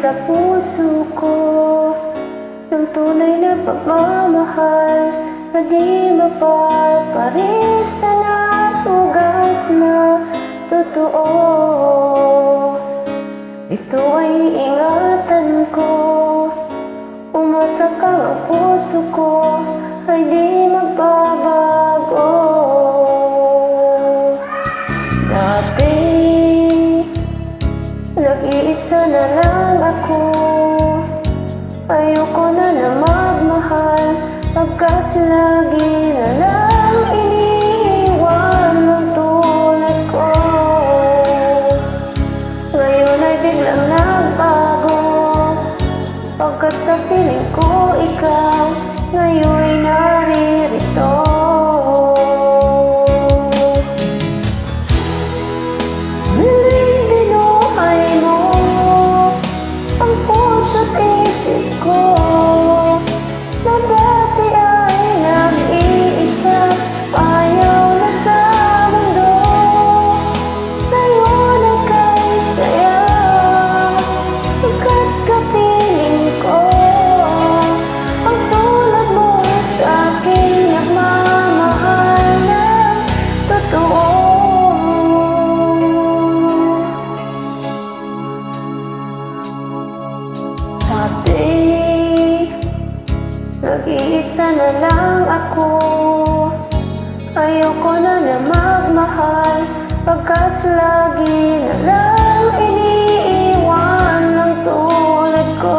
sa puso ko ng tunay na pagmamahal na di mapaparisa na tugas na totoo. Ito ay ingatan ko, umasa kang ang puso ko ay di magbabago. Dati nag-iisa na lang ako, ayoko na magmahal pagkat lagi na lang iniiwan ang tulad ko. Ngayon ay biglang nagbago, pagkat sa piling ko ikaw ngayon'y naririto. Nag-iisa na lang ako, ayoko na magmahal pagkat lagi na lang iniiwan ang tulad ko.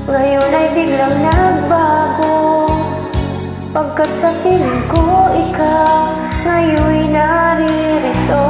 Ngayon ay biglang nagbago, pagkat sa piling ko ikaw ngayon'y naririto.